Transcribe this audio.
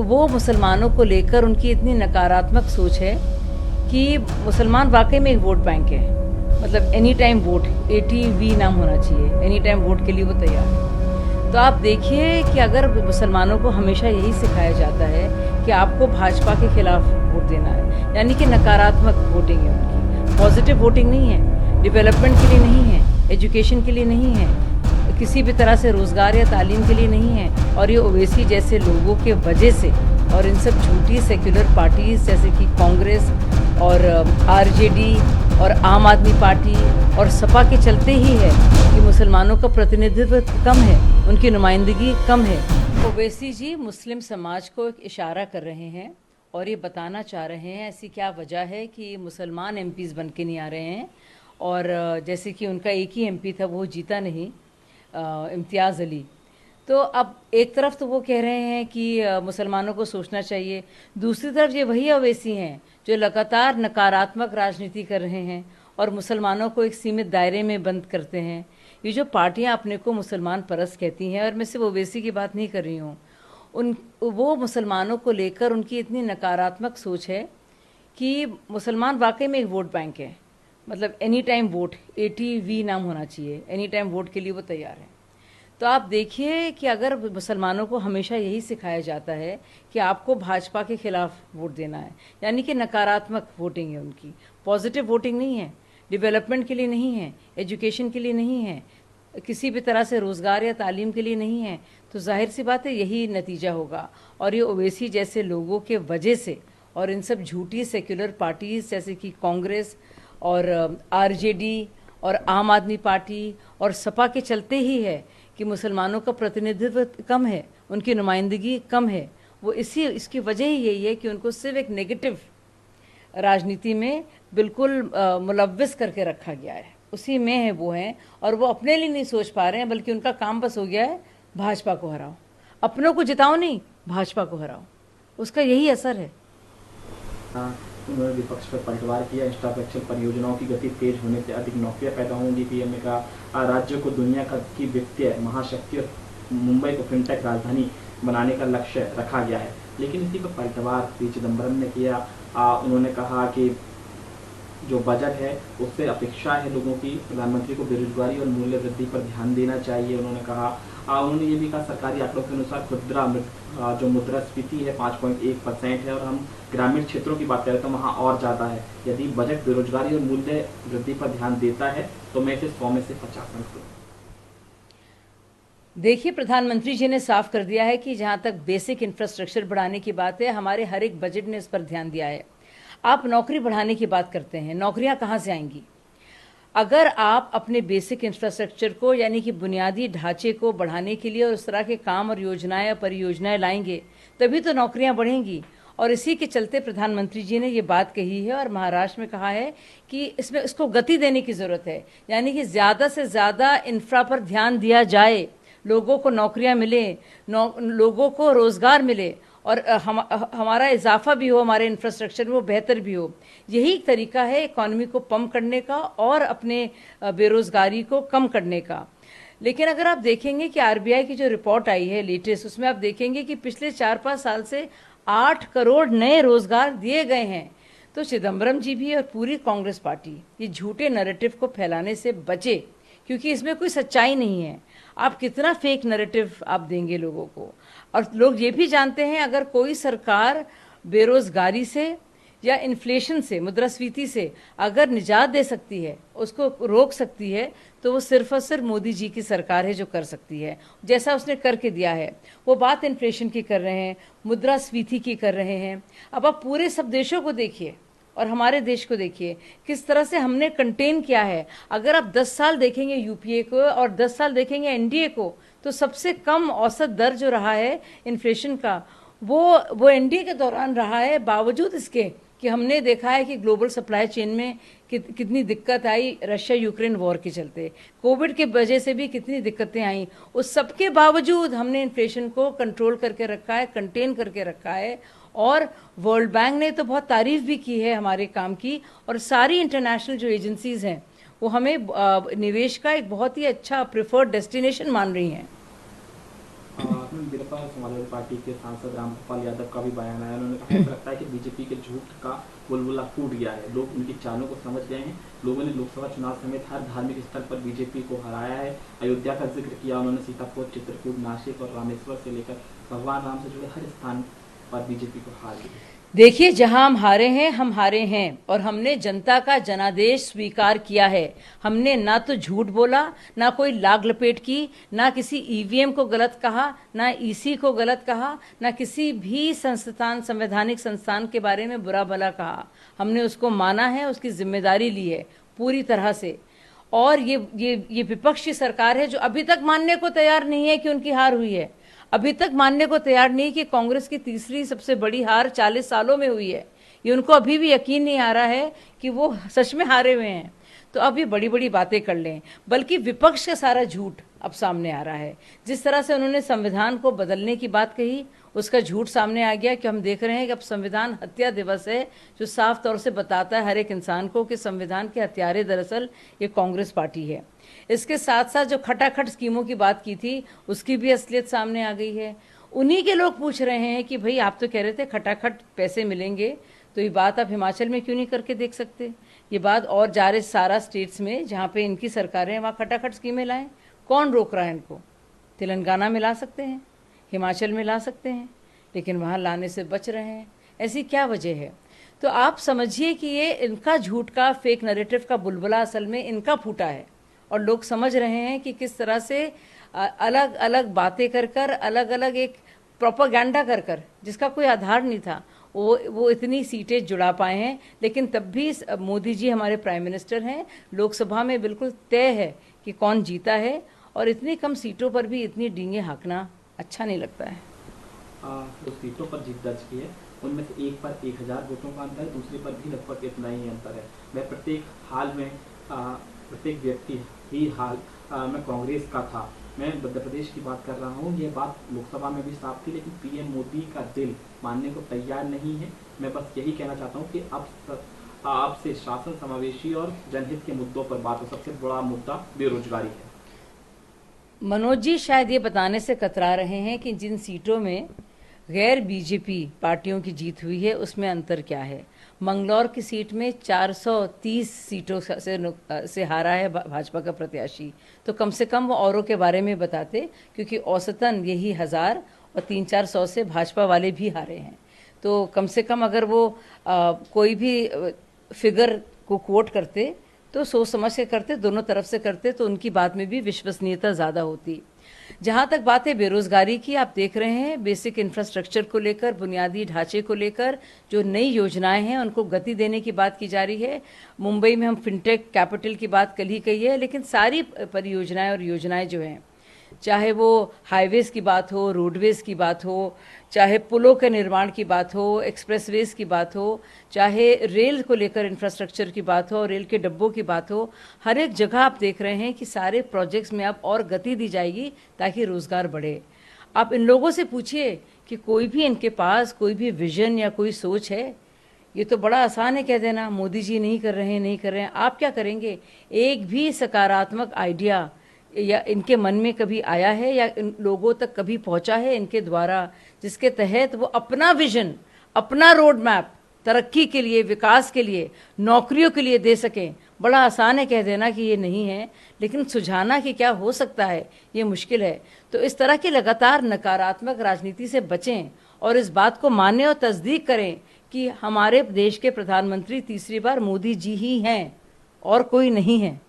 वो मुसलमानों को लेकर उनकी इतनी नकारात्मक सोच है कि मुसलमान वाकई में एक वोट बैंक है। मतलब एनी टाइम वोट, ATV नाम होना चाहिए, एनी टाइम वोट के लिए वो तैयार है। तो आप देखिए कि अगर मुसलमानों को हमेशा यही सिखाया जाता है कि आपको भाजपा के खिलाफ वोट देना है, यानी कि नकारात्मक वोटिंग है उनकी, पॉजिटिव वोटिंग नहीं है, डेवलपमेंट के लिए नहीं है, एजुकेशन के लिए नहीं है, किसी भी तरह से रोज़गार या तालीम के लिए नहीं है। और ये ओवैसी जैसे लोगों के वजह से और इन सब झूठी सेक्युलर पार्टीज़ जैसे कि कांग्रेस और RJD और आम आदमी पार्टी और सपा के चलते ही है कि मुसलमानों का प्रतिनिधित्व कम है, उनकी नुमाइंदगी कम है। ओवैसी जी मुस्लिम समाज को एक इशारा कर रहे हैं और ये बताना चाह रहे हैं ऐसी क्या वजह है कि मुसलमान MPs बन के नहीं आ रहे हैं। और जैसे कि उनका एक ही MP था, वो जीता नहीं, इम्तियाज़ अली। तो अब एक तरफ तो वो कह रहे हैं कि मुसलमानों को सोचना चाहिए, दूसरी तरफ ये वही ओवैसी हैं जो लगातार नकारात्मक राजनीति कर रहे हैं और मुसलमानों को एक सीमित दायरे में बंद करते हैं। ये जो पार्टियां अपने को मुसलमान परस्त कहती हैं, और मैं सिर्फ ओवैसी की बात नहीं कर रही हूँ, वो मुसलमानों को लेकर उनकी इतनी नकारात्मक सोच है कि मुसलमान वाकई में एक वोट बैंक है। मतलब एनी टाइम वोट, ATV नाम होना चाहिए, एनी टाइम वोट के लिए वो तैयार है। तो आप देखिए कि अगर मुसलमानों को हमेशा यही सिखाया जाता है कि आपको भाजपा के खिलाफ वोट देना है, यानी कि नकारात्मक वोटिंग है उनकी, पॉजिटिव वोटिंग नहीं है, डेवलपमेंट के लिए नहीं है, एजुकेशन के लिए नहीं है, किसी भी तरह से रोज़गार या तालीम के लिए नहीं है, तो जाहिर सी बात है यही नतीजा होगा। और ये ओवैसी जैसे लोगों के वजह से और इन सब झूठी सेक्युलर पार्टीज़ जैसे कि कांग्रेस और RJD और आम आदमी पार्टी और सपा के चलते ही है कि मुसलमानों का प्रतिनिधित्व कम है, उनकी नुमाइंदगी कम है। वो इसकी वजह ही यही है कि उनको सिर्फ एक नेगेटिव राजनीति में बिल्कुल मुलव्विस करके रखा गया है, उसी में है वो हैं, और वो अपने लिए नहीं सोच पा रहे हैं, बल्कि उनका काम बस हो गया है भाजपा को हराओ, अपनों को जिताओ नहीं, भाजपा को हराओ, उसका यही असर है। उन्होंने विपक्ष पर पलटवार किया। इंफ्रास्ट्रक्चर परियोजनाओं की गति तेज होने से अधिक नौकरियां पैदा होंगी। PM ने कहा राज्य को दुनिया की वित्तीय महाशक्ति और मुंबई को फिनटेक राजधानी बनाने का लक्ष्य रखा गया है। लेकिन इसी पर पलटवार पी चिदम्बरम ने किया। उन्होंने कहा कि जो बजट है उससे अपेक्षा है लोगों की, प्रधानमंत्री को बेरोजगारी और मूल्य वृद्धि पर ध्यान देना चाहिए। उन्होंने कहा उन्होंने ये भी कहा सरकारी आंकड़ों के अनुसार खुदरा जो मुद्रास्फीति है 5.1% है, और हम ग्रामीण क्षेत्रों की बात करें तो वहाँ और ज़्यादा है। यदि बजट बेरोजगारी और मूल्य वृद्धि पर ध्यान देता है तो मैं इसे 100 में से 50 अंक। देखिए, प्रधानमंत्री जी ने साफ कर दिया है कि जहाँ तक बेसिक इंफ्रास्ट्रक्चर बढ़ाने की बात है, हमारे हर एक बजट ने इस पर ध्यान दिया है। आप नौकरी बढ़ाने की बात करते हैं, नौकरियां कहाँ से आएंगी? अगर आप अपने बेसिक इंफ्रास्ट्रक्चर को यानी कि बुनियादी ढांचे को बढ़ाने के लिए और उस तरह के काम और योजनाएं या परियोजनाएं लाएंगे, तभी तो नौकरियां बढ़ेंगी। और इसी के चलते प्रधानमंत्री जी ने ये बात कही है और महाराष्ट्र में कहा है कि इसको गति देने की ज़रूरत है, यानी कि ज़्यादा से ज़्यादा इंफ्रा पर ध्यान दिया जाए, लोगों को नौकरियां मिले, लोगों को रोज़गार मिले और हमारा इजाफा भी हो, हमारे इंफ्रास्ट्रक्चर में वो बेहतर भी हो। यही एक तरीका है इकॉनमी को पंप करने का और अपने बेरोज़गारी को कम करने का। लेकिन अगर आप देखेंगे कि RBI की जो रिपोर्ट आई है लेटेस्ट, उसमें आप देखेंगे कि पिछले 4-5 साल से 8 करोड़ नए रोज़गार दिए गए हैं। तो चिदम्बरम जी भी और पूरी कांग्रेस पार्टी ये झूठे नैरेटिव को फैलाने से बचे, क्योंकि इसमें कोई सच्चाई नहीं है। आप कितना फेक नैरेटिव आप देंगे लोगों को? और लोग ये भी जानते हैं अगर कोई सरकार बेरोज़गारी से या इन्फ्लेशन से, मुद्रास्फीति से अगर निजात दे सकती है, उसको रोक सकती है, तो वो सिर्फ और सिर्फ मोदी जी की सरकार है जो कर सकती है, जैसा उसने करके दिया है। वो बात इन्फ्लेशन की कर रहे हैं, मुद्रास्फीति की कर रहे हैं। अब आप पूरे सब देशों को देखिए और हमारे देश को देखिए किस तरह से हमने कंटेन किया है। अगर आप 10 साल देखेंगे UPA को और 10 साल देखेंगे NDA को, तो सबसे कम औसत दर जो रहा है इन्फ्लेशन का वो NDA के दौरान रहा है, बावजूद इसके कि हमने देखा है कि ग्लोबल सप्लाई चेन में कितनी दिक्कत आई रशिया यूक्रेन वॉर के चलते, कोविड के वजह से भी कितनी दिक्कतें आई। उस सब के बावजूद हमने इन्फ्लेशन को कंट्रोल करके रखा है, कंटेन करके रखा है। और वर्ल्ड बैंक ने तो बहुत तारीफ भी की है हमारे काम की, और सारी इंटरनेशनल जो एजेंसीज हैं वो हमें निवेश का एक बहुत ही अच्छा प्रेफर्ड डेस्टिनेशन मान रही हैं। बीरप्पा समाजवादी पार्टी के सांसद रामगोपाल यादव का भी बयान आया। उन्होंने कहा ऐसा लगता है कि बीजेपी के झूठ का बुलबुला फूट गया है, लोग उनकी चालों को समझ गए हैं। लोगों ने लोकसभा चुनाव समेत हर धार्मिक स्थल पर बीजेपी को हराया है। अयोध्या का जिक्र किया उन्होंने, सीतापुर, चित्रकूट, नासिक और रामेश्वर से लेकर भगवान राम से जुड़े हर स्थान पर बीजेपी को हार दी। देखिए, जहां हम हारे हैं और हमने जनता का जनादेश स्वीकार किया है। हमने ना तो झूठ बोला, ना कोई लाग लपेट की, ना किसी ईवीएम को गलत कहा, ना ईसी को गलत कहा, ना किसी भी संवैधानिक संस्थान के बारे में बुरा भला कहा। हमने उसको माना है, उसकी जिम्मेदारी ली है पूरी तरह से। और ये विपक्ष की सरकार है जो अभी तक मानने को तैयार नहीं है कि उनकी हार हुई है। अभी तक मानने को तैयार नहीं कि कांग्रेस की तीसरी सबसे बड़ी हार 40 सालों में हुई है। ये उनको अभी भी यकीन नहीं आ रहा है कि वो सच में हारे हुए हैं। तो अब ये बड़ी बड़ी बातें कर लें, बल्कि विपक्ष का सारा झूठ अब सामने आ रहा है। जिस तरह से उन्होंने संविधान को बदलने की बात कही, उसका झूठ सामने आ गया कि हम देख रहे हैं कि अब संविधान हत्या दिवस है, जो साफ तौर से बताता है हर एक इंसान को कि संविधान के हत्यारे दरअसल ये कांग्रेस पार्टी है। इसके साथ साथ जो खटाखट स्कीमों की बात की थी, उसकी भी असलियत सामने आ गई है। उन्हीं के लोग पूछ रहे हैं कि भाई आप तो कह रहे थे खटाखट पैसे मिलेंगे, तो ये बात आप हिमाचल में क्यों नहीं करके देख सकते? ये बात और जा रहे सारा स्टेट्स में जहाँ पे इनकी सरकारें हैं, वहाँ खटाखट स्कीमें लाएं। कौन रोक रहा है इनको? तेलंगाना में ला सकते हैं, हिमाचल में ला सकते हैं, लेकिन वहाँ लाने से बच रहे हैं। ऐसी क्या वजह है? तो आप समझिए कि ये इनका झूठ का, फेक नैरेटिव का बुलबुला असल में इनका फूटा है। और लोग समझ रहे हैं कि किस तरह से अलग अलग बातें कर कर, अलग अलग एक प्रोपेगेंडा कर कर, जिसका कोई आधार नहीं था, वो इतनी सीटें जुड़ा पाए हैं। लेकिन तब भी मोदी जी हमारे प्राइम मिनिस्टर हैं। लोकसभा में बिल्कुल तय है कि कौन जीता है, और इतनी कम सीटों पर भी इतनी डींगे हाँकना अच्छा नहीं लगता है। तो सीटों पर जीत दर्ज की है, उनमें से एक पर 1000 वोटों का अंतर है, दूसरे पर भी लगभग इतना ही अंतर है। मैं प्रत्येक हाल में प्रत्येक व्यक्ति ही हाल में कांग्रेस का था। मैं मध्य प्रदेश की बात कर रहा हूँ। ये बात लोकसभा में भी साफ थी, लेकिन पीएम मोदी का दिल मानने को तैयार नहीं है। मैं बस यही कहना चाहता हूँ कि अब से शासन समावेशी और जनहित के मुद्दों पर बात हो। सबसे बड़ा मुद्दा बेरोजगारी है। मनोज जी शायद ये बताने से कतरा रहे हैं कि जिन सीटों में गैर बीजेपी पार्टियों की जीत हुई है, उसमें अंतर क्या है। मंगलौर की सीट में 430 सीटों से हारा है भाजपा का प्रत्याशी। तो कम से कम वो औरों के बारे में बताते, क्योंकि औसतन यही 1000 और 300-400 से भाजपा वाले भी हारे हैं। तो कम से कम अगर वो कोई भी फिगर को कोट करते तो सोच समझ के करते, दोनों तरफ से करते, तो उनकी बात में भी विश्वसनीयता ज़्यादा होती। जहाँ तक बात है बेरोजगारी की, आप देख रहे हैं बेसिक इंफ्रास्ट्रक्चर को लेकर, बुनियादी ढांचे को लेकर जो नई योजनाएं हैं उनको गति देने की बात की जा रही है। मुंबई में हम फिनटेक कैपिटल की बात कल ही कही है, लेकिन सारी परियोजनाएं और योजनाएं जो हैं, चाहे वो हाईवेज की बात हो, रोडवेज की बात हो, चाहे पुलों के निर्माण की बात हो, एक्सप्रेसवेज की बात हो, चाहे रेल को लेकर इंफ्रास्ट्रक्चर की बात हो, रेल के डब्बों की बात हो, हर एक जगह आप देख रहे हैं कि सारे प्रोजेक्ट्स में अब और गति दी जाएगी ताकि रोज़गार बढ़े। आप इन लोगों से पूछिए कि कोई भी इनके पास कोई भी विजन या कोई सोच है? ये तो बड़ा आसान है कह देना मोदी जी नहीं कर रहे हैं, नहीं कर रहे हैं। आप क्या करेंगे? एक भी सकारात्मक आइडिया या इनके मन में कभी आया है या इन लोगों तक कभी पहुंचा है इनके द्वारा, जिसके तहत वो अपना विजन, अपना रोड मैप तरक्की के लिए, विकास के लिए, नौकरियों के लिए दे सकें? बड़ा आसान है कह देना कि ये नहीं है, लेकिन सुझाना कि क्या हो सकता है ये मुश्किल है। तो इस तरह की लगातार नकारात्मक राजनीति से बचें और इस बात को मानें और तस्दीक करें कि हमारे देश के प्रधानमंत्री तीसरी बार मोदी जी ही हैं और कोई नहीं है।